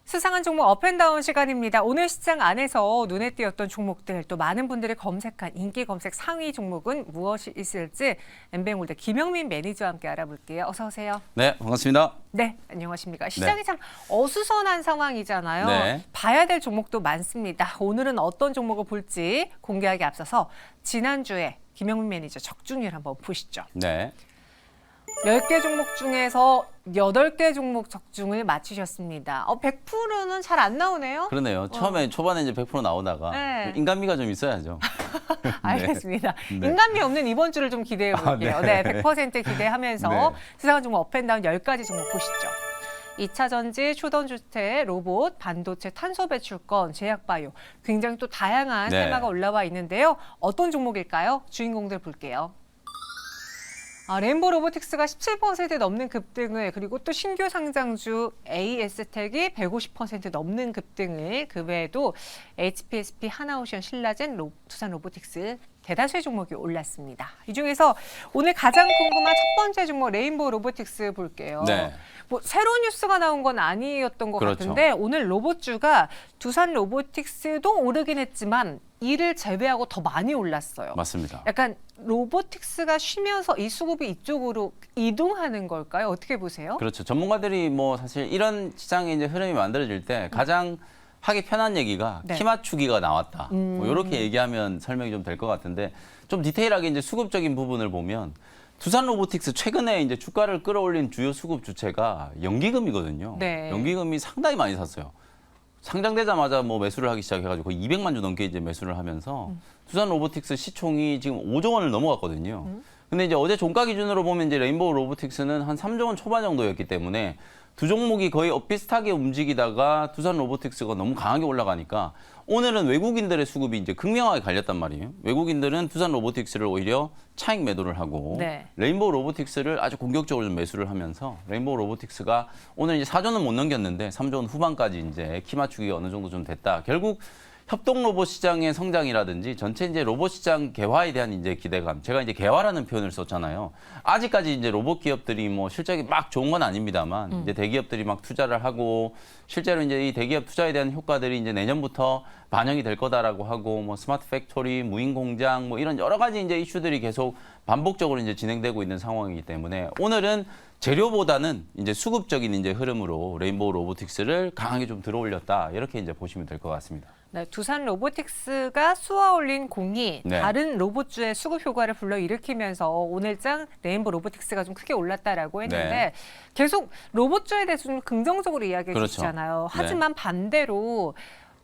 수상한 종목 업앤다운 시간입니다. 오늘 시장 안에서 눈에 띄었던 종목들, 또 많은 분들이 검색한 인기 검색 상위 종목은 무엇이 있을지 엠뱅홀드 김영민 매니저와 함께 알아볼게요. 어서 오세요. 네, 반갑습니다. 네, 안녕하십니까. 시장이 참 어수선한 상황이잖아요. 네. 봐야 될 종목도 많습니다. 오늘은 어떤 종목을 볼지 공개하기 앞서서 지난주에 김영민 매니저 적중률 한번 보시죠. 네. 10개 종목 중에서 8개 종목 적중을 마치셨습니다. 100%는 잘 안 나오네요. 그러네요. 처음에 초반에 이제 100% 나오다가 네. 인간미가 좀 있어야죠. 알겠습니다. 네. 인간미 없는 이번 주를 좀 기대해 볼게요. 네. 네, 100% 기대하면서 네. 수상한 종목 업앤다운 10가지 종목 보시죠. 2차 전지, 초전주택, 로봇, 반도체, 탄소 배출권, 제약바이오 굉장히 또 다양한 네. 테마가 올라와 있는데요. 어떤 종목일까요? 주인공들 볼게요. 레인보우 로보틱스가 17% 넘는 급등을, 그리고 또 신규 상장주 AS텍이 150% 넘는 급등을, 그 외에도 HPSP, 하나오션, 신라젠, 두산 로보틱스 대다수의 종목이 올랐습니다. 이 중에서 오늘 가장 궁금한 첫 번째 종목 레인보우 로보틱스 볼게요. 네. 뭐 새로운 뉴스가 나온 건 아니었던 것 그렇죠. 같은데 오늘 로봇주가 두산 로보틱스도 오르긴 했지만 이를 제외하고 더 많이 올랐어요. 맞습니다. 약간 로보틱스가 쉬면서 이 수급이 이쪽으로 이동하는 걸까요? 어떻게 보세요? 그렇죠. 전문가들이 뭐 사실 이런 시장의 이제 흐름이 만들어질 때 가장 하기 편한 얘기가 네. 키 맞추기가 나왔다. 뭐 이렇게 얘기하면 설명이 좀 될 것 같은데 좀 디테일하게 이제 수급적인 부분을 보면 두산 로보틱스 최근에 이제 주가를 끌어올린 주요 수급 주체가 연기금이거든요. 네. 연기금이 상당히 많이 샀어요. 상장되자마자 뭐 매수를 하기 시작해가지고 거의 200만 주 넘게 이제 매수를 하면서 두산 로보틱스 시총이 지금 5조 원을 넘어갔거든요. 근데 이제 어제 종가 기준으로 보면 이제 레인보우 로보틱스는 한 3조 원 초반 정도였기 때문에 두 종목이 거의 엇비슷하게 움직이다가 두산 로보틱스가 너무 강하게 올라가니까 오늘은 외국인들의 수급이 이제 극명하게 갈렸단 말이에요. 외국인들은 두산 로보틱스를 오히려 차익 매도를 하고 네. 레인보우 로보틱스를 아주 공격적으로 좀 매수를 하면서 레인보우 로보틱스가 오늘 이제 4조는 못 넘겼는데 3조 원 후반까지 이제 키 맞추기가 어느 정도 좀 됐다. 결국 협동 로봇 시장의 성장이라든지 전체 이제 로봇 시장 개화에 대한 이제 기대감. 제가 이제 개화라는 표현을 썼잖아요. 아직까지 이제 로봇 기업들이 뭐 실적이 막 좋은 건 아닙니다만 이제 대기업들이 막 투자를 하고 실제로 이제 이 대기업 투자에 대한 효과들이 이제 내년부터 반영이 될 거다라고 하고 뭐 스마트 팩토리, 무인 공장 뭐 이런 여러 가지 이제 이슈들이 계속 반복적으로 이제 진행되고 있는 상황이기 때문에 오늘은 재료보다는 이제 수급적인 이제 흐름으로 레인보우 로보틱스를 강하게 좀 들어올렸다. 이렇게 이제 보시면 될 것 같습니다. 네, 두산 로보틱스가 쏘아올린 공이 네. 다른 로봇주의 수급 효과를 불러일으키면서 오늘장 레인보우 로보틱스가 좀 크게 올랐다라고 했는데 네. 계속 로봇주에 대해서 좀 긍정적으로 이야기해 그렇죠. 주시잖아요. 네. 하지만 반대로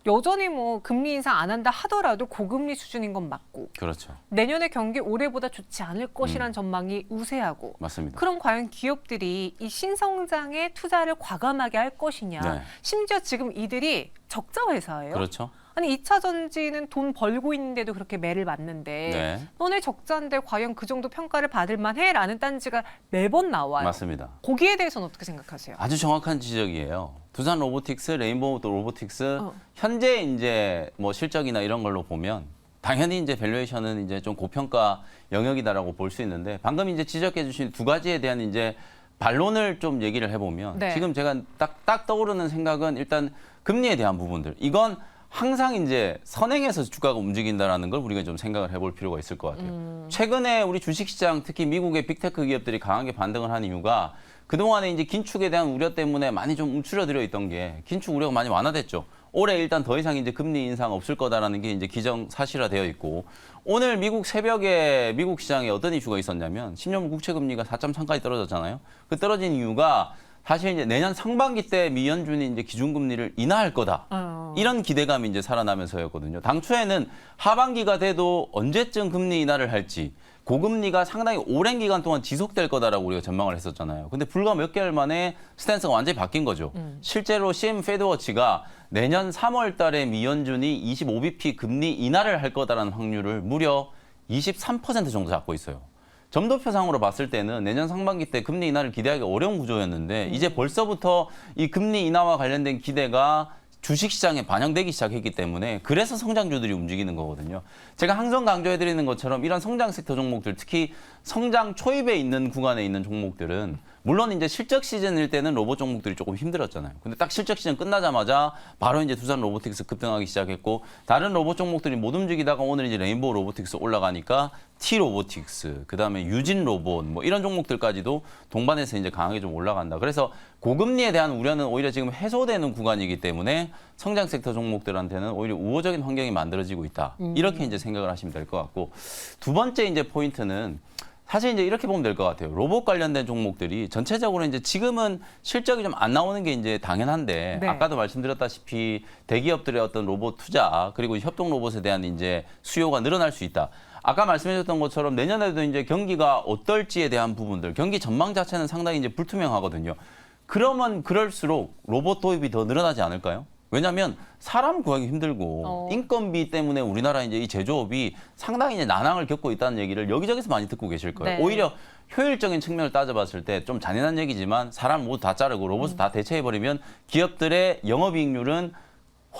여전히 뭐 금리 인상 안 한다 하더라도 고금리 수준인 건 맞고 그렇죠. 내년의 경기 올해보다 좋지 않을 것이란 전망이 우세하고 맞습니다. 그럼 과연 기업들이 이 신성장에 투자를 과감하게 할 것이냐. 네. 심지어 지금 이들이 적자 회사예요. 그렇죠. 아니 2차 전지는 돈 벌고 있는데도 그렇게 매를 맞는데 네. 너네 적자인데 과연 그 정도 평가를 받을 만해라는 딴지가 매번 나와요. 맞습니다. 거기에 대해서는 어떻게 생각하세요? 아주 정확한 지적이에요. 두산 로보틱스, 레인보우 로보틱스 현재 이제 뭐 실적이나 이런 걸로 보면 당연히 이제 밸류에이션은 이제 좀 고평가 영역이다라고 볼 수 있는데 방금 이제 지적해 주신 두 가지에 대한 이제 반론을 좀 얘기를 해보면 네. 지금 제가 딱 떠오르는 생각은 일단 금리에 대한 부분들. 이건 항상 이제 선행해서 주가가 움직인다라는 걸 우리가 좀 생각을 해볼 필요가 있을 것 같아요. 최근에 우리 주식시장 특히 미국의 빅테크 기업들이 강하게 반등을 한 이유가 그동안에 이제 긴축에 대한 우려 때문에 많이 좀 움츠러들어 있던 게 긴축 우려가 많이 완화됐죠. 올해 일단 더 이상 이제 금리 인상 없을 거다라는 게 이제 기정사실화되어 있고 오늘 미국 새벽에 미국 시장에 어떤 이슈가 있었냐면 10년물 국채 금리가 4.3까지 떨어졌잖아요. 그 떨어진 이유가 사실 이제 내년 상반기 때 미 연준이 이제 기준금리를 인하할 거다. 이런 기대감이 이제 살아나면서였거든요. 당초에는 하반기가 돼도 언제쯤 금리 인하를 할지 고금리가 상당히 오랜 기간 동안 지속될 거다라고 우리가 전망을 했었잖아요. 근데 불과 몇 개월 만에 스탠스가 완전히 바뀐 거죠. 실제로 CM 페드워치가 내년 3월 달에 미 연준이 25bp 금리 인하를 할 거다라는 확률을 무려 23% 정도 잡고 있어요. 점도표상으로 봤을 때는 내년 상반기 때 금리 인하를 기대하기 어려운 구조였는데 이제 벌써부터 이 금리 인하와 관련된 기대가 주식시장에 반영되기 시작했기 때문에 그래서 성장주들이 움직이는 거거든요. 제가 항상 강조해드리는 것처럼 이런 성장 섹터 종목들, 특히 성장 초입에 있는 구간에 있는 종목들은 물론 이제 실적 시즌일 때는 로봇 종목들이 조금 힘들었잖아요. 근데 딱 실적 시즌 끝나자마자 바로 이제 두산 로보틱스 급등하기 시작했고 다른 로봇 종목들이 못 움직이다가 오늘 이제 레인보우 로보틱스 올라가니까 T 로보틱스, 그다음에 유진 로봇 뭐 이런 종목들까지도 동반해서 이제 강하게 좀 올라간다. 그래서 고금리에 대한 우려는 오히려 지금 해소되는 구간이기 때문에 성장 섹터 종목들한테는 오히려 우호적인 환경이 만들어지고 있다. 이렇게 이제 생각을 하시면 될 것 같고 두 번째 이제 포인트는 사실 이제 이렇게 보면 될 것 같아요. 로봇 관련된 종목들이 전체적으로 이제 지금은 실적이 좀 안 나오는 게 이제 당연한데 네. 아까도 말씀드렸다시피 대기업들의 어떤 로봇 투자 그리고 협동 로봇에 대한 이제 수요가 늘어날 수 있다. 아까 말씀해줬던 것처럼 내년에도 이제 경기가 어떨지에 대한 부분들, 경기 전망 자체는 상당히 이제 불투명하거든요. 그러면 그럴수록 로봇 도입이 더 늘어나지 않을까요? 왜냐하면 사람 구하기 힘들고 인건비 때문에 우리나라 이제 이 제조업이 상당히 이제 난항을 겪고 있다는 얘기를 여기저기서 많이 듣고 계실 거예요. 네. 오히려 효율적인 측면을 따져봤을 때 좀 잔인한 얘기지만 사람 모두 다 자르고 로봇을 다 대체해버리면 기업들의 영업이익률은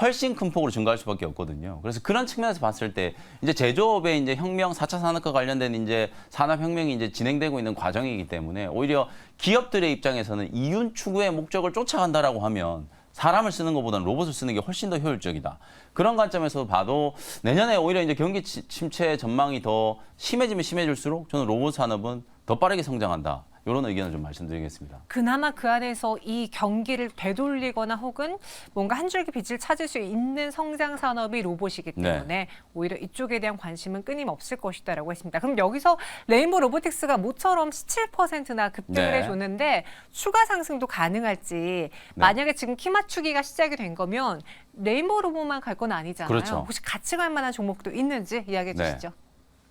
훨씬 큰 폭으로 증가할 수밖에 없거든요. 그래서 그런 측면에서 봤을 때 이제 제조업의 이제 혁명, 4차 산업과 관련된 이제 산업혁명이 이제 진행되고 있는 과정이기 때문에 오히려 기업들의 입장에서는 이윤 추구의 목적을 쫓아간다라고 하면 사람을 쓰는 것보다는 로봇을 쓰는 게 훨씬 더 효율적이다. 그런 관점에서 봐도 내년에 오히려 이제 경기 침체 전망이 더 심해지면 심해질수록 저는 로봇 산업은 더 빠르게 성장한다. 이런 의견을 좀 말씀드리겠습니다. 그나마 그 안에서 이 경기를 되돌리거나 혹은 뭔가 한 줄기 빛을 찾을 수 있는 성장 산업이 로봇이기 때문에 오히려 이쪽에 대한 관심은 끊임없을 것이다라고 했습니다. 그럼 여기서 레인보우 로보틱스가 모처럼 17%나 급등을 해줬는데 추가 상승도 가능할지 만약에 지금 키 맞추기가 시작이 된 거면 레인보우 로봇만 갈 건 아니잖아요. 그렇죠. 혹시 같이 갈 만한 종목도 있는지 이야기해 주시죠.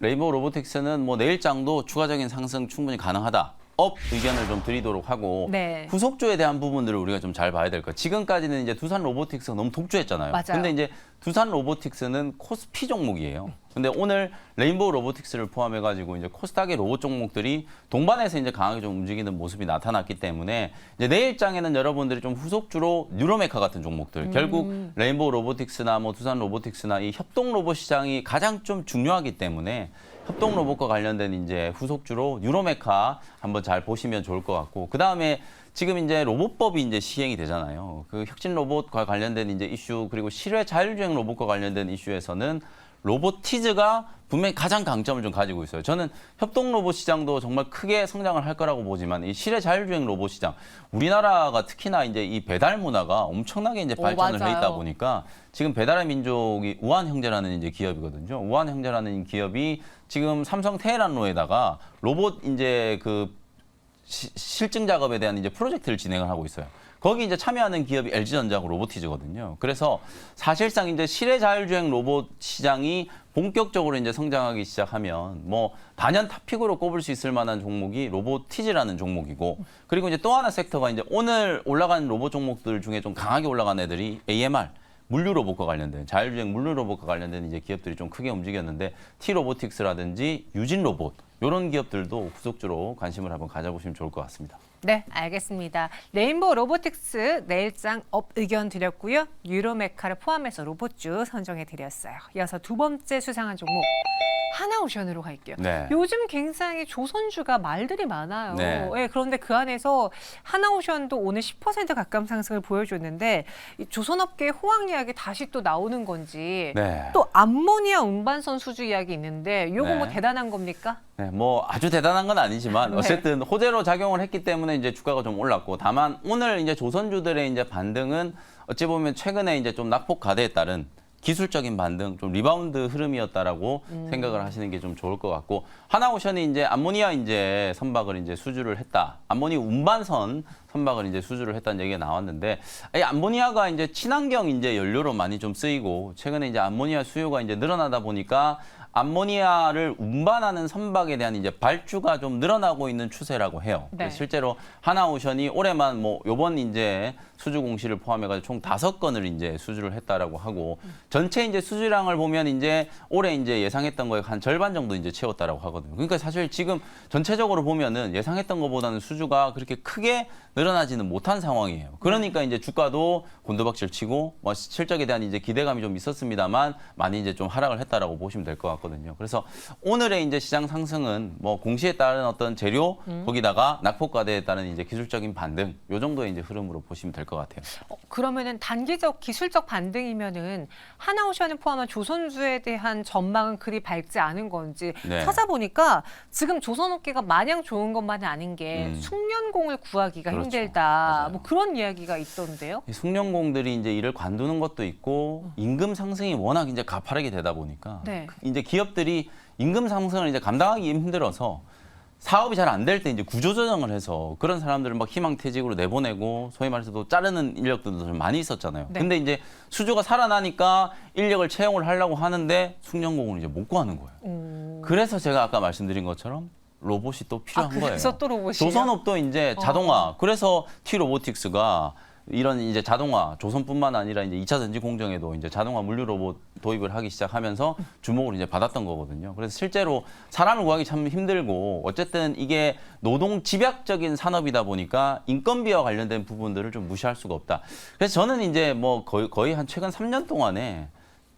레인보우 로보틱스는 뭐 내일장도 추가적인 상승 충분히 가능하다. 업 의견을 좀 드리도록 하고 후속주에 대한 부분들을 우리가 좀 잘 봐야 될 거예요. 지금까지는 이제 두산 로보틱스가 너무 독주했잖아요. 맞아요. 근데 이제 두산 로보틱스는 코스피 종목이에요. 근데 오늘 레인보우 로보틱스를 포함해 가지고 이제 코스닥의 로봇 종목들이 동반해서 이제 강하게 좀 움직이는 모습이 나타났기 때문에 이제 내일장에는 여러분들이 좀 후속주로 뉴로메카 같은 종목들 결국 레인보우 로보틱스나 뭐 두산 로보틱스나 이 협동 로봇 시장이 가장 좀 중요하기 때문에 협동 로봇과 관련된 이제 후속주로 뉴로메카 한번 잘 보시면 좋을 것 같고 그 다음에 지금 이제 로봇법이 이제 시행이 되잖아요. 그 혁신 로봇과 관련된 이제 이슈 그리고 실외 자율주행 로봇과 관련된 이슈에서는 로보티즈가 분명히 가장 강점을 좀 가지고 있어요. 저는 협동 로봇 시장도 정말 크게 성장을 할 거라고 보지만 이 실외 자율주행 로봇 시장, 우리나라가 특히나 이제 이 배달 문화가 엄청나게 이제 발전을 해 있다 보니까 지금 배달의 민족이 우한 형제라는 이제 기업이거든요. 우한 형제라는 기업이 지금 삼성 테헤란로에다가 로봇 이제 그 실증 작업에 대한 이제 프로젝트를 진행을 하고 있어요. 거기 이제 참여하는 기업이 LG전자하고 로보티즈거든요. 그래서 사실상 이제 실외 자율주행 로봇 시장이 본격적으로 이제 성장하기 시작하면 뭐 단연 탑픽으로 꼽을 수 있을 만한 종목이 로보티즈라는 종목이고 그리고 이제 또 하나 섹터가 이제 오늘 올라간 로봇 종목들 중에 좀 강하게 올라간 애들이 AMR 물류 로봇과 관련된 자율주행 물류 로봇과 관련된 이제 기업들이 좀 크게 움직였는데 T 로보틱스라든지 유진 로봇 이런 기업들도 후속주로 관심을 한번 가져보시면 좋을 것 같습니다. 네, 알겠습니다. 레인보우 로보틱스 내일장 업 의견 드렸고요. 유로메카를 포함해서 로봇주 선정해 드렸어요. 이어서 두 번째 수상한 종목 하나오션으로 갈게요. 요즘 굉장히 조선주가 말들이 많아요. 그런데 그 안에서 하나오션도 오늘 10% 가까운 상승을 보여줬는데 이 조선업계의 호황 이야기 다시 또 나오는 건지 또 암모니아 운반선 수주 이야기 있는데 이거 뭐 대단한 겁니까? 뭐 아주 대단한 건 아니지만 어쨌든 호재로 작용을 했기 때문에 이제 주가가 좀 올랐고 다만 오늘 이제 조선주들의 이제 반등은 어찌 보면 최근에 이제 좀 낙폭 가대에 따른 기술적인 반등, 좀 리바운드 흐름이었다라고 생각을 하시는 게 좀 좋을 것 같고 하나오션이 이제 암모니아 이제 선박을 이제 수주를 했다. 암모니아 운반선 선박을 이제 수주를 했다는 얘기가 나왔는데 이 암모니아가 이제 친환경 이제 연료로 많이 좀 쓰이고 최근에 이제 암모니아 수요가 이제 늘어나다 보니까 암모니아를 운반하는 선박에 대한 이제 발주가 좀 늘어나고 있는 추세라고 해요. 실제로 하나오션이 올해만 뭐 요번 이제 수주 공시를 포함해가지고 총 5건을 이제 수주를 했다라고 하고 전체 이제 수주량을 보면 이제 올해 이제 예상했던 거에 한 절반 정도 이제 채웠다라고 하거든요. 그러니까 사실 지금 전체적으로 보면은 예상했던 것보다는 수주가 그렇게 크게 늘어나지는 못한 상황이에요. 그러니까 이제 주가도 곤두박질 치고 뭐 실적에 대한 이제 기대감이 좀 있었습니다만 많이 이제 좀 하락을 했다라고 보시면 될 것 같거든요. 그래서 오늘의 이제 시장 상승은 뭐 공시에 따른 어떤 재료 거기다가 낙폭과대에 따른 이제 기술적인 반등 요 정도의 이제 흐름으로 보시면 될 것 같아요. 그러면은 단기적 기술적 반등이면은 하나오션을 포함한 조선주에 대한 전망은 그리 밝지 않은 건지 네. 찾아보니까 지금 조선업계가 마냥 좋은 것만은 아닌 게 숙련공을 구하기가 그렇죠. 힘들다. 맞아요. 뭐 그런 이야기가 있던데요. 이 숙련공들이 이제 일을 관두는 것도 있고 임금 상승이 워낙 이제 가파르게 되다 보니까 네. 이제 기업들이 임금 상승을 이제 감당하기 힘들어서 사업이 잘 안 될 때 이제 구조조정을 해서 그런 사람들을 막 희망퇴직으로 내보내고 소위 말해서 또 자르는 인력들도 좀 많이 있었잖아요. 네. 근데 이제 수주가 살아나니까 인력을 채용을 하려고 하는데 숙련공을 이제 못 구하는 거예요. 그래서 제가 아까 말씀드린 것처럼 로봇이 또 필요한 거예요. 그래서 또 로봇이요? 조선업도 이제 자동화. 그래서 T-로보틱스가 이런 이제 자동화, 조선뿐만 아니라 이제 2차 전지 공정에도 이제 자동화 물류 로봇 도입을 하기 시작하면서 주목을 이제 받았던 거거든요. 그래서 실제로 사람을 구하기 참 힘들고 어쨌든 이게 노동 집약적인 산업이다 보니까 인건비와 관련된 부분들을 좀 무시할 수가 없다. 그래서 저는 이제 뭐 거의 한 최근 3년 동안에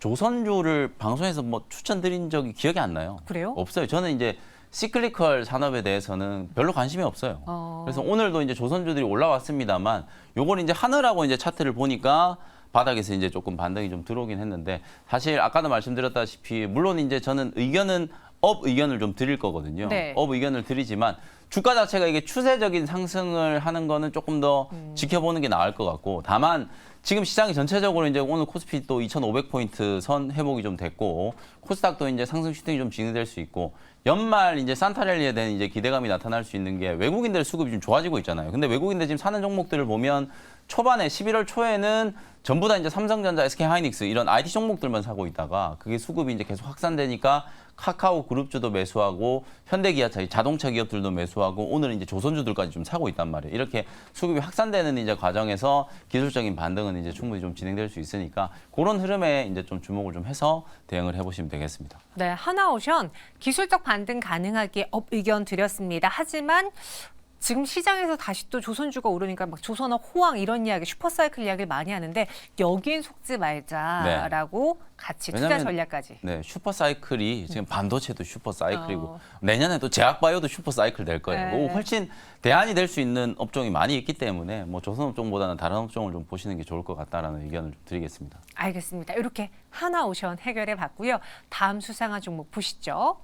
조선주를 방송에서 뭐 추천드린 적이 기억이 안 나요. 그래요? 없어요. 저는 이제 시클리컬 산업에 대해서는 별로 관심이 없어요. 그래서 오늘도 이제 조선주들이 올라왔습니다만 요걸 이제 하느라고 이제 차트를 보니까 바닥에서 이제 조금 반등이 좀 들어오긴 했는데 사실 아까도 말씀드렸다시피 물론 이제 저는 의견은 업 의견을 좀 드릴 거거든요. 네. 업 의견을 드리지만 주가 자체가 이게 추세적인 상승을 하는 거는 조금 더 지켜보는 게 나을 것 같고 다만 지금 시장이 전체적으로 이제 오늘 코스피 또 2,500포인트 선 회복이 좀 됐고 코스닥도 이제 상승 슈팅이 좀 진행될 수 있고 연말 이제 산타랠리에 대한 이제 기대감이 나타날 수 있는 게 외국인들 수급이 좀 좋아지고 있잖아요. 근데 외국인들 지금 사는 종목들을 보면 초반에 11월 초에는 전부 다 이제 삼성전자, SK하이닉스 이런 IT 종목들만 사고 있다가 그게 수급이 이제 계속 확산되니까 카카오 그룹주도 매수하고 현대기아차 자동차 기업들도 매수하고 오늘은 이제 조선주들까지 좀 사고 있단 말이에요. 이렇게 수급이 확산되는 이제 과정에서 기술적인 반등은 이제 충분히 좀 진행될 수 있으니까 그런 흐름에 이제 좀 주목을 좀 해서 대응을 해보시면 되겠습니다. 네, 하나오션 기술적 반등 가능하게 업 의견 드렸습니다. 하지만 지금 시장에서 다시 또 조선주가 오르니까 막 조선업 호황 이런 이야기, 슈퍼사이클 이야기를 많이 하는데 여기엔 속지 말자라고 같이 투자 왜냐면, 전략까지. 네, 슈퍼사이클이 지금 반도체도 슈퍼사이클이고 내년에도 제약바이오도 슈퍼사이클 될 거예요. 네. 훨씬 대안이 될 수 있는 업종이 많이 있기 때문에 뭐 조선업종보다는 다른 업종을 좀 보시는 게 좋을 것 같다라는 의견을 좀 드리겠습니다. 알겠습니다. 이렇게 하나오션 해결해 봤고요. 다음 수상한 종목 보시죠.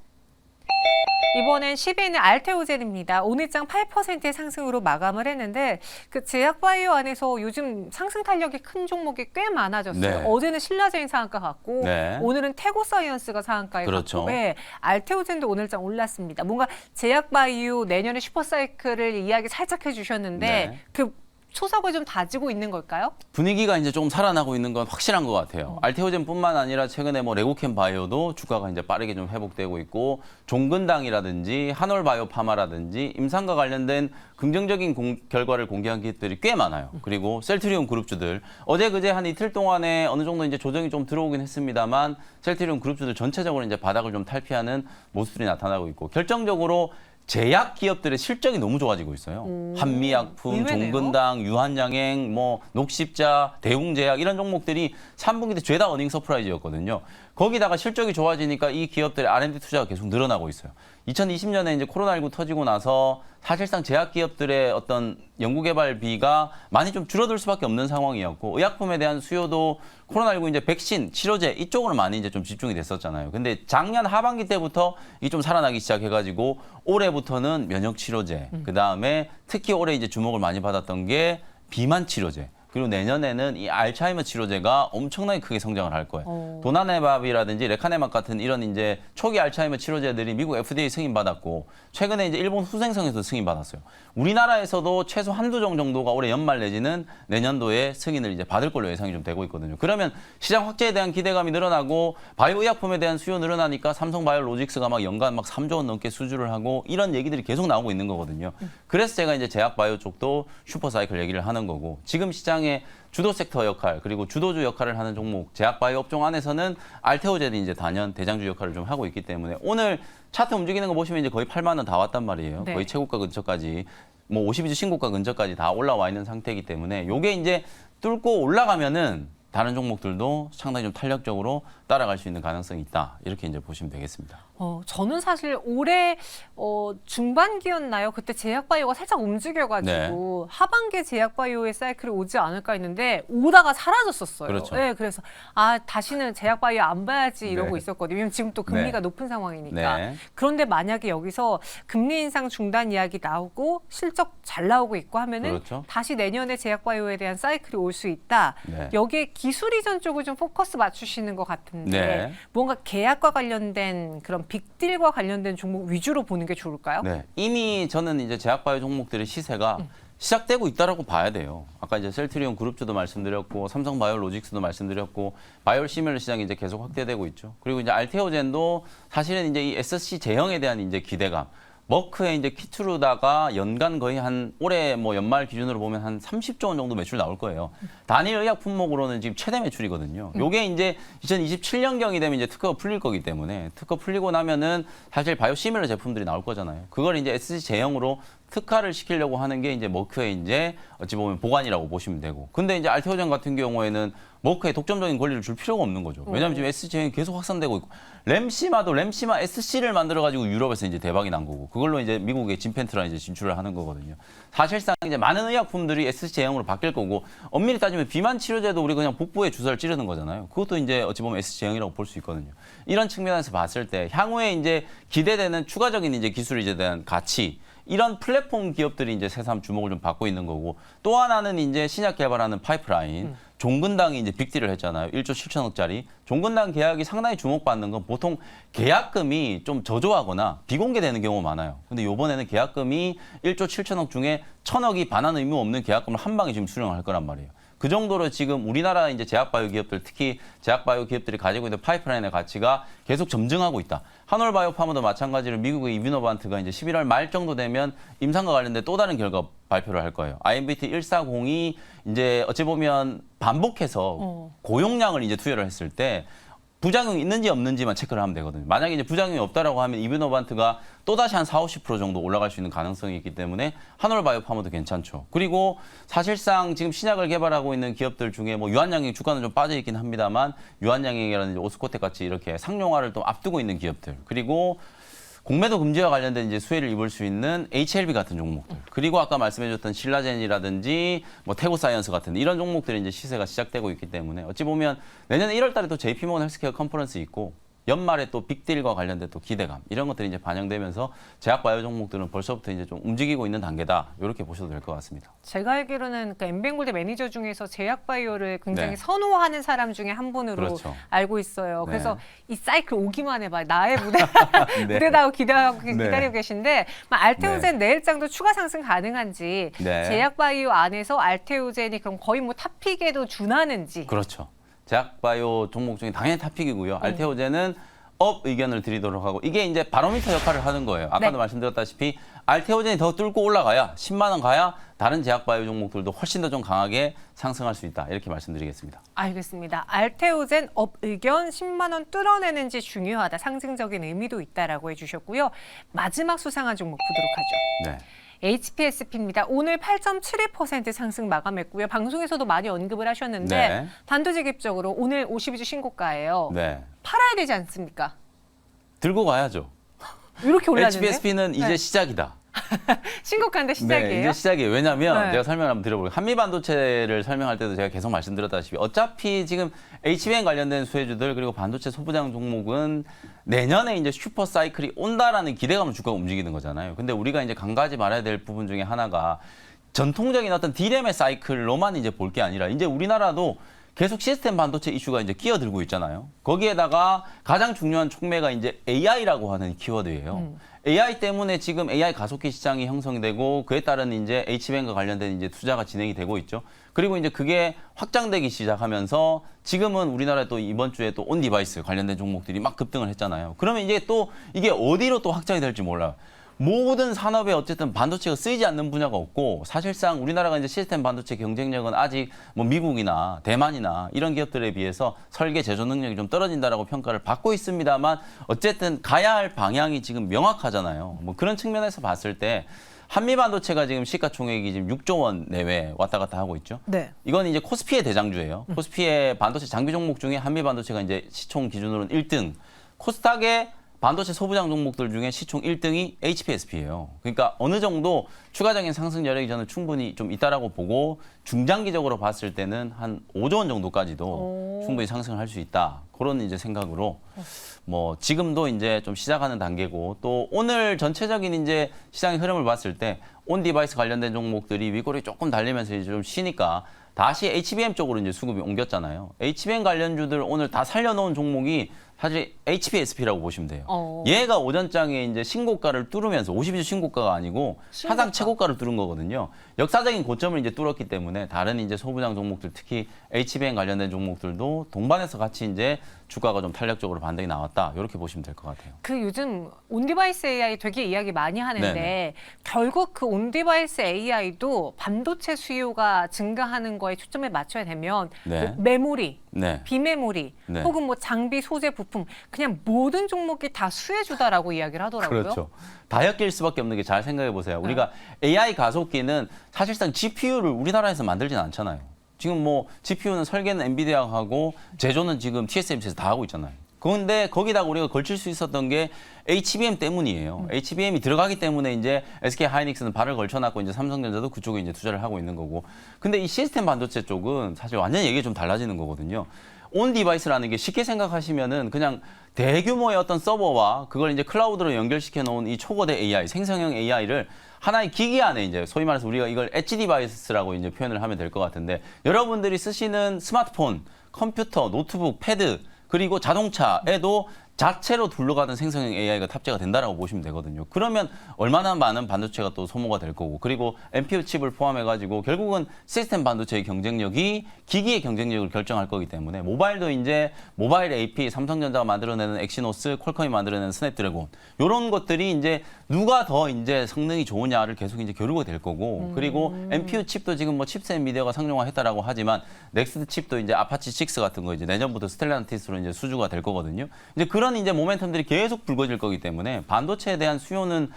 이번엔 10위는 알테오젠입니다. 오늘장 8%의 상승으로 마감을 했는데 그 제약바이오 안에서 요즘 상승 탄력이 큰 종목이 꽤 많아졌어요. 네. 어제는 신라제인 상한가 갔고 네. 오늘은 태고사이언스가 상한가에 그렇죠. 갔고 네, 알테오젠도 오늘장 올랐습니다. 뭔가 제약바이오 내년에 슈퍼사이클을 이야기 살짝 해주셨는데 네. 그 초석을 좀 다지고 있는 걸까요? 분위기가 이제 조금 살아나고 있는 건 확실한 것 같아요. 알테오젠뿐만 아니라 최근에 뭐 레고캠 바이오도 주가가 이제 빠르게 좀 회복되고 있고 종근당이라든지 한올바이오파마라든지 임상과 관련된 긍정적인 결과를 공개한 기업들이 꽤 많아요. 그리고 셀트리온 그룹주들 어제 그제 한 이틀 동안에 어느 정도 이제 조정이 좀 들어오긴 했습니다만 셀트리온 그룹주들 전체적으로 이제 바닥을 좀 탈피하는 모습들이 나타나고 있고 결정적으로 제약 기업들의 실적이 너무 좋아지고 있어요. 한미약품, 의외네요. 종근당, 유한양행, 뭐 녹십자, 대웅제약 이런 종목들이 3분기 때 죄다 어닝 서프라이즈였거든요. 거기다가 실적이 좋아지니까 이 기업들의 R&D 투자가 계속 늘어나고 있어요. 2020년에 이제 코로나19 터지고 나서 사실상 제약 기업들의 어떤 연구개발비가 많이 좀 줄어들 수밖에 없는 상황이었고 의약품에 대한 수요도 코로나19 이제 백신, 치료제 이쪽으로 많이 이제 좀 집중이 됐었잖아요. 근데 작년 하반기 때부터 이게 좀 살아나기 시작해가지고 올해부터는 면역 치료제, 그 다음에 특히 올해 이제 주목을 많이 받았던 게 비만 치료제. 그리고 내년에는 이 알츠하이머 치료제가 엄청나게 크게 성장을 할 거예요. 도나네밥이라든지 레카네맙 같은 이런 이제 초기 알츠하이머 치료제들이 미국 FDA 승인받았고 최근에 이제 일본 후생성에서 승인받았어요. 우리나라에서도 최소 한두 종 정도가 올해 연말 내지는 내년도에 승인을 이제 받을 걸로 예상이 좀 되고 있거든요. 그러면 시장 확대에 대한 기대감이 늘어나고 바이오 의약품에 대한 수요 늘어나니까 삼성바이오로직스가 막 연간 막 3조 원 넘게 수주를 하고 이런 얘기들이 계속 나오고 있는 거거든요. 그래서 제가 이제 제약바이오 쪽도 슈퍼사이클 얘기를 하는 거고 지금 시장 시장의 주도 섹터 역할 그리고 주도주 역할을 하는 종목 제약바이오 업종 안에서는 알테오젠이 이제 단연 대장주 역할을 좀 하고 있기 때문에 오늘 차트 움직이는 거 보시면 이제 거의 8만 원 다 왔단 말이에요. 네. 거의 최고가 근처까지 뭐 52주 신고가 근처까지 다 올라와 있는 상태이기 때문에 요게 이제 뚫고 올라가면은 다른 종목들도 상당히 좀 탄력적으로 따라갈 수 있는 가능성이 있다. 이렇게 이제 보시면 되겠습니다. 저는 사실 올해 중반기였나요? 그때 제약바이오가 살짝 움직여가지고 하반기에 제약바이오의 사이클이 오지 않을까 했는데 오다가 사라졌었어요. 그렇죠. 네, 그래서 다시는 제약바이오 안 봐야지 이러고 있었거든요. 왜냐면 지금 또 금리가 높은 상황이니까. 네. 그런데 만약에 여기서 금리 인상 중단 이야기 나오고 실적 잘 나오고 있고 하면은 그렇죠. 다시 내년에 제약바이오에 대한 사이클이 올 수 있다. 네. 여기에 기술 이전 쪽을 좀 포커스 맞추시는 것 같은데 네. 뭔가 계약과 관련된 그런 빅딜과 관련된 종목 위주로 보는 게 좋을까요? 네. 이미 저는 이제 제약바이오 종목들의 시세가 시작되고 있다라고 봐야 돼요. 아까 이제 셀트리온 그룹주도 말씀드렸고 삼성바이오로직스도 말씀드렸고 바이오 시뮬러 시장이 이제 계속 확대되고 있죠. 그리고 이제 알테오젠도 사실은 이제 이 SC 제형에 대한 이제 기대감. 머크의 이제 키트루다가 연간 거의 한 올해 뭐 연말 기준으로 보면 한 30조 원 정도 매출 나올 거예요. 단일 의약 품목으로는 지금 최대 매출이거든요. 요게 이제 2027년경이 되면 이제 특허가 풀릴 거기 때문에 특허 풀리고 나면은 사실 바이오 시밀러 제품들이 나올 거잖아요. 그걸 이제 SC 제형으로 특화를 시키려고 하는 게 이제 머크의 이제 어찌 보면 보관이라고 보시면 되고. 근데 이제 알테오젠 같은 경우에는 머크에 독점적인 권리를 줄 필요가 없는 거죠. 왜냐하면 지금 SC제형이 계속 확산되고 있고 램시마도 램시마 SC를 만들어가지고 유럽에서 이제 대박이 난 거고 그걸로 이제 미국의 진펜트라 이제 진출을 하는 거거든요. 사실상 이제 많은 의약품들이 SC제형으로 바뀔 거고 엄밀히 따지면 비만 치료제도 우리 그냥 복부에 주사를 찌르는 거잖아요. 그것도 이제 어찌 보면 SC제형이라고 볼 수 있거든요. 이런 측면에서 봤을 때 향후에 이제 기대되는 추가적인 이제 기술에 대한 가치 이런 플랫폼 기업들이 이제 새삼 주목을 좀 받고 있는 거고 또 하나는 이제 신약 개발하는 파이프라인 종근당이 이제 빅딜을 했잖아요. 1조 7천억짜리. 종근당 계약이 상당히 주목받는 건 보통 계약금이 좀 저조하거나 비공개되는 경우가 많아요. 근데 이번에는 계약금이 1조 7천억 중에 1,000억이 반환 의무 없는 계약금을 한 방에 지금 수령을 할 거란 말이에요. 그 정도로 지금 우리나라 이제 제약바이오 기업들, 특히 제약바이오 기업들이 가지고 있는 파이프라인의 가치가 계속 점증하고 있다. 한올바이오파마도 마찬가지로 미국의 이뮤노반트가 이제 11월 말 정도 되면 임상과 관련된 또 다른 결과 발표를 할 거예요. IMBT 140이 이제 어찌 보면 반복해서 고용량을 이제 투여를 했을 때 부작용이 있는지 없는지만 체크를 하면 되거든요. 만약에 이제 부작용이 없다라고 하면 이뮤노반트가 또다시 한 40~50% 정도 올라갈 수 있는 가능성이 있기 때문에 한올바이오파마도 괜찮죠. 그리고 사실상 지금 신약을 개발하고 있는 기업들 중에 뭐 유한양행 주가는 좀 빠져 있긴 합니다만 유한양행이라든지 오스코텍 같이 이렇게 상용화를 또 앞두고 있는 기업들 그리고 공매도 금지와 관련된 이제 수혜를 입을 수 있는 HLB 같은 종목들 그리고 아까 말씀해줬던 신라젠이라든지 뭐 태고사이언스 같은 이런 종목들이 이제 시세가 시작되고 있기 때문에 어찌 보면 내년 1월달에 또 JP모건 헬스케어 컨퍼런스 있고 연말에 또 빅딜과 관련된 또 기대감 이런 것들이 이제 반영되면서 제약바이오 종목들은 벌써부터 이제 좀 움직이고 있는 단계다 이렇게 보셔도 될 것 같습니다. 제가 알기로는 그 엠뱅골드 매니저 중에서 제약바이오를 굉장히 네. 선호하는 사람 중에 한 분으로 그렇죠. 알고 있어요. 네. 그래서 이 사이클 오기만 해봐. 나의 무대 네. 무대다고 기다리고 계신데 알테오젠 네. 내일장도 추가 상승 가능한지 네. 제약바이오 안에서 알테오젠이 그럼 거의 뭐 탑픽에도 준하는지. 그렇죠. 제약바이오 종목 중에 당연히 탑픽이고요. 알테오젠은 업 의견을 드리도록 하고 이게 이제 바로미터 역할을 하는 거예요. 아까도 네. 말씀드렸다시피 알테오젠이 더 뚫고 올라가야 10만 원 가야 다른 제약바이오 종목들도 훨씬 더 좀 강하게 상승할 수 있다. 이렇게 말씀드리겠습니다. 알겠습니다. 알테오젠 업 의견 10만 원 뚫어내는지 중요하다. 상징적인 의미도 있다라고 해주셨고요. 마지막 수상한 종목 보도록 하죠. 네. HPSP입니다. 오늘 8.72% 상승 마감했고요. 방송에서도 많이 언급을 하셨는데 네. 단도직입적으로 오늘 52주 신고가예요. 네. 팔아야 되지 않습니까? 들고 가야죠. 이렇게 올랐는데 HPSP는 이제 네. 시작이다. 신고가인데 시작이에요? 네, 이제 시작이에요. 왜냐하면 네. 제가 설명을 한번 드려볼게요. 한미반도체를 설명할 때도 제가 계속 말씀드렸다시피 어차피 지금 HBM 관련된 수혜주들 그리고 반도체 소부장 종목은 내년에 이제 슈퍼 사이클이 온다라는 기대감을 주가가 움직이는 거잖아요. 근데 우리가 이제 간과하지 말아야 될 부분 중에 하나가 전통적인 어떤 D램의 사이클로만 이제 볼 게 아니라 이제 우리나라도 계속 시스템 반도체 이슈가 이제 끼어들고 있잖아요. 거기에다가 가장 중요한 촉매가 이제 AI라고 하는 키워드예요. AI 때문에 지금 AI 가속기 시장이 형성되고 그에 따른 이제 HBM과 관련된 이제 투자가 진행이 되고 있죠. 그리고 이제 그게 확장되기 시작하면서 지금은 우리나라에 또 이번 주에 또 온 디바이스 관련된 종목들이 막 급등을 했잖아요. 그러면 이제 또 이게 어디로 또 확장이 될지 몰라요. 모든 산업에 어쨌든 반도체가 쓰이지 않는 분야가 없고 사실상 우리나라가 이제 시스템 반도체 경쟁력은 아직 뭐 미국이나 대만이나 이런 기업들에 비해서 설계 제조 능력이 좀 떨어진다라고 평가를 받고 있습니다만 어쨌든 가야 할 방향이 지금 명확하잖아요. 뭐 그런 측면에서 봤을 때 한미 반도체가 지금 시가총액이 지금 6조 원 내외 왔다 갔다 하고 있죠. 네. 이건 이제 코스피의 대장주예요. 코스피의 반도체 장비 종목 중에 한미 반도체가 이제 시총 기준으로는 1등. 코스닥의 반도체 소부장 종목들 중에 시총 1등이 HPSP예요. 그러니까 어느 정도 추가적인 상승 여력이 저는 충분히 좀 있다라고 보고 중장기적으로 봤을 때는 한 5조 원 정도까지도 충분히 상승을 할 수 있다. 그런 이제 생각으로 뭐 지금도 이제 좀 시작하는 단계고 또 오늘 전체적인 이제 시장의 흐름을 봤을 때 온 디바이스 관련된 종목들이 윗골이 조금 달리면서 이제 좀 쉬니까 다시 HBM 쪽으로 이제 수급이 옮겼잖아요. HBM 관련주들 오늘 다 살려놓은 종목이 사실 HPSP라고 보시면 돼요. 얘가 오전장에 이제 신고가를 뚫으면서 50주 신고가가 아니고 사상 최고가를 뚫은 거거든요. 역사적인 고점을 이제 뚫었기 때문에 다른 이제 소부장 종목들 특히 HBM 관련된 종목들도 동반해서 같이 이제 주가가 좀 탄력적으로 반등이 나왔다. 이렇게 보시면 될 것 같아요. 그 요즘 온디바이스 AI 되게 이야기 많이 하는데 네네. 결국 그 온디바이스 AI도 반도체 수요가 증가하는 거에 초점을 맞춰야 되면 네. 그 메모리, 네. 비메모리 네. 혹은 뭐 장비, 소재, 부품 그냥 모든 종목이 다 수혜주다라고 이야기를 하더라고요. 그렇죠. 다 엮일 수밖에 없는 게 잘 생각해 보세요. 우리가 AI 가속기는 사실상 GPU를 우리나라에서 만들진 않잖아요. 지금 뭐 GPU는 설계는 엔비디아가 하고 제조는 지금 TSMC에서 다 하고 있잖아요. 그런데 거기다가 우리가 걸칠 수 있었던 게 HBM 때문이에요. HBM이 들어가기 때문에 이제 SK 하이닉스는 발을 걸쳐놨고 이제 삼성전자도 그쪽에 이제 투자를 하고 있는 거고. 근데 이 시스템 반도체 쪽은 사실 완전히 얘기가 좀 달라지는 거거든요. 온 디바이스라는 게 쉽게 생각하시면은 그냥 대규모의 어떤 서버와 그걸 이제 클라우드로 연결시켜 놓은 이 초거대 AI, 생성형 AI를 하나의 기기 안에 이제 소위 말해서 우리가 이걸 엣지 디바이스라고 이제 표현을 하면 될 것 같은데 여러분들이 쓰시는 스마트폰, 컴퓨터, 노트북, 패드 그리고 자동차에도 자체로 둘러가는 생성형 AI가 탑재가 된다라고 보시면 되거든요. 그러면 얼마나 많은 반도체가 또 소모가 될 거고 그리고 NPU 칩을 포함해가지고 결국은 시스템 반도체의 경쟁력이 기기의 경쟁력을 결정할 거기 때문에 모바일도 이제 모바일 AP 삼성전자가 만들어내는 엑시노스, 퀄컴이 만들어내는 스냅드래곤 이런 것들이 이제 누가 더 이제 성능이 좋으냐를 계속 이제 겨루게 될 거고 그리고 NPU 칩도 지금 뭐 칩셋 미디어가 상용화했다라고 하지만 넥스트 칩도 이제 아파치 6 같은 거 이제 내년부터 스텔란티스로 이제 수주가 될 거거든요. 이제 그런 이제 모멘텀들이 계속 불거질 거기 때문에 반도체에 대한 수요는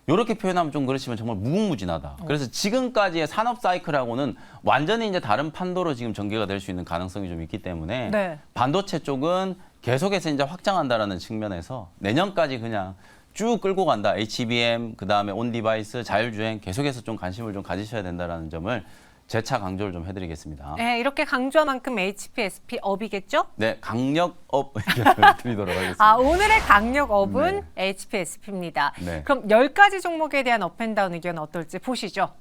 이렇게 표현하면 좀 그렇지만 정말 무궁무진하다. 그래서 지금까지의 산업 사이클하고는 완전히 이제 다른 판도로 지금 전개가 될 수 있는 가능성이 좀 있기 때문에 네. 반도체 쪽은 계속해서 이제 확장한다라는 측면에서 내년까지 그냥 쭉 끌고 간다. HBM, 그다음에 온 디바이스, 자율주행 계속해서 좀 관심을 좀 가지셔야 된다라는 점을 재차 강조를 좀 해드리겠습니다. 네, 이렇게 강조한 만큼 HPSP 업이겠죠? 네, 강력업 드리도록 하겠습니다. 아, 오늘의 강력업은 네. HPSP입니다. 네. 그럼 10가지 종목에 대한 업앤다운 의견 어떨지 보시죠.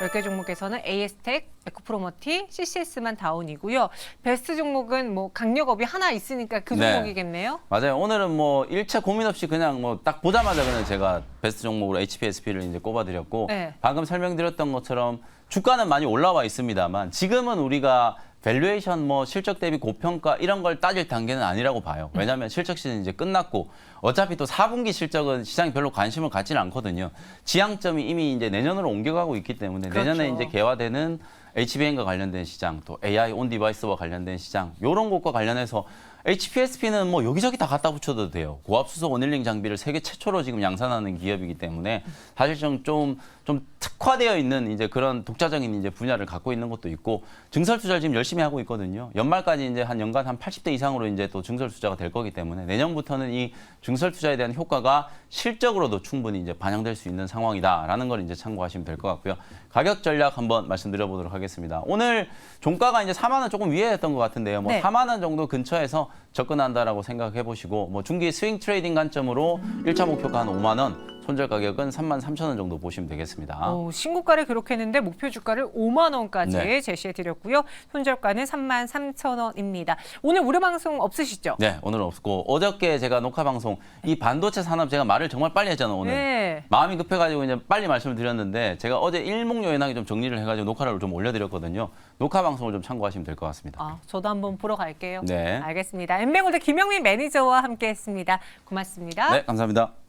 10개 종목에서는 AS텍, 에코프로머티, CCS만 다운이고요. 베스트 종목은 뭐 강력업이 하나 있으니까 그 네. 종목이겠네요. 맞아요. 오늘은 뭐 1차 고민 없이 그냥 뭐 딱 보자마자 그냥 제가 베스트 종목으로 HPSP를 이제 꼽아드렸고 네. 방금 설명드렸던 것처럼 주가는 많이 올라와 있습니다만 지금은 우리가 밸류에이션 뭐 실적 대비 고평가 이런 걸 따질 단계는 아니라고 봐요. 왜냐하면 실적 시즌 이제 끝났고 어차피 또 4분기 실적은 시장이 별로 관심을 갖지는 않거든요. 지향점이 이미 이제 내년으로 옮겨가고 있기 때문에 그렇죠. 내년에 이제 개화되는 HBM과 관련된 시장, 또 AI 온 디바이스와 관련된 시장 이런 것과 관련해서 HPSP는 뭐 여기저기 다 갖다 붙여도 돼요. 고압 수소 원일링 장비를 세계 최초로 지금 양산하는 기업이기 때문에 사실상 좀 특화되어 있는 이제 그런 독자적인 이제 분야를 갖고 있는 것도 있고 증설 투자를 지금 열심히 하고 있거든요. 연말까지 이제 한 연간 한 80대 이상으로 이제 또 증설 투자가 될 거기 때문에 내년부터는 이 증설 투자에 대한 효과가 실적으로도 충분히 이제 반영될 수 있는 상황이다라는 걸 이제 참고하시면 될 것 같고요. 가격 전략 한번 말씀드려보도록 하겠습니다. 오늘 종가가 이제 4만 원 조금 위에였던 것 같은데요. 뭐 네. 4만 원 정도 근처에서 접근한다라고 생각해 보시고 뭐 중기 스윙 트레이딩 관점으로 1차 목표가 한 5만 원, 손절 가격은 3만 3천 원 정도 보시면 되겠습니다. 신고가를 기록했는데 목표 주가를 5만 원까지 네. 제시해드렸고요. 손절가는 3만 3천 원입니다. 오늘 우리 방송 없으시죠? 네, 오늘은 없고 어저께 제가 녹화 방송 이 반도체 산업 제가 말을 정말 빨리 했잖아요, 오늘. 네. 마음이 급해가지고 이제 빨리 말씀을 드렸는데 제가 어제 일목요연하게 좀 정리를 해가지고 녹화를 좀 올려드렸거든요. 녹화 방송을 좀 참고하시면 될 것 같습니다. 아, 저도 한번 보러 갈게요. 네. 알겠습니다. 엠뱅골드 김영민 매니저와 함께했습니다. 고맙습니다. 네, 감사합니다.